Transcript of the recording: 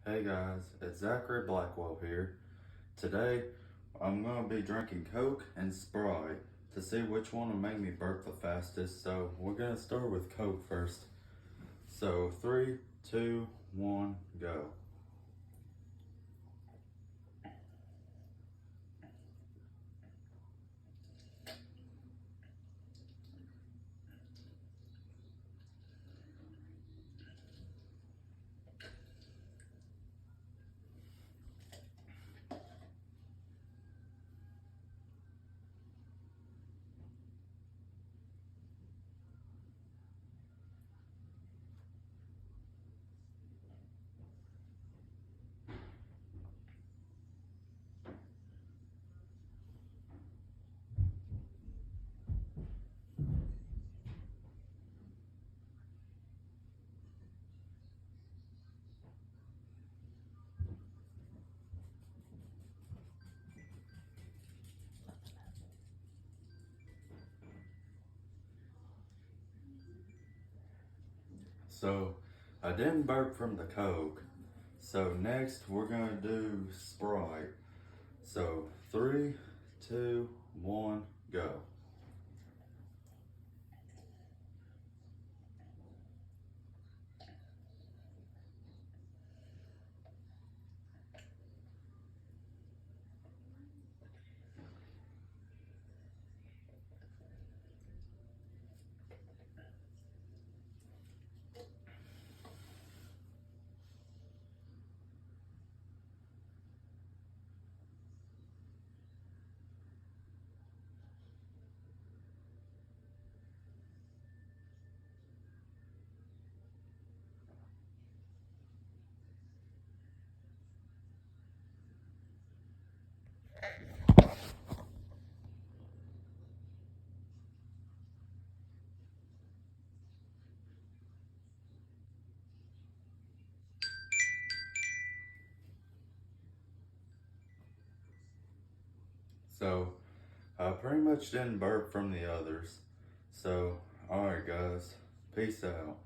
Hey guys, it's Zachary Blackwell here. Today, I'm going to be drinking Coke and Sprite to see which one will make me burp the fastest. So, we're going to start with Coke first. So, 3, 2, 1, go. So, I didn't burp from the Coke. So, next we're going to do Sprite. So, 3, 2, 1, go. So, I pretty much didn't burp from the others. So, alright guys, peace out.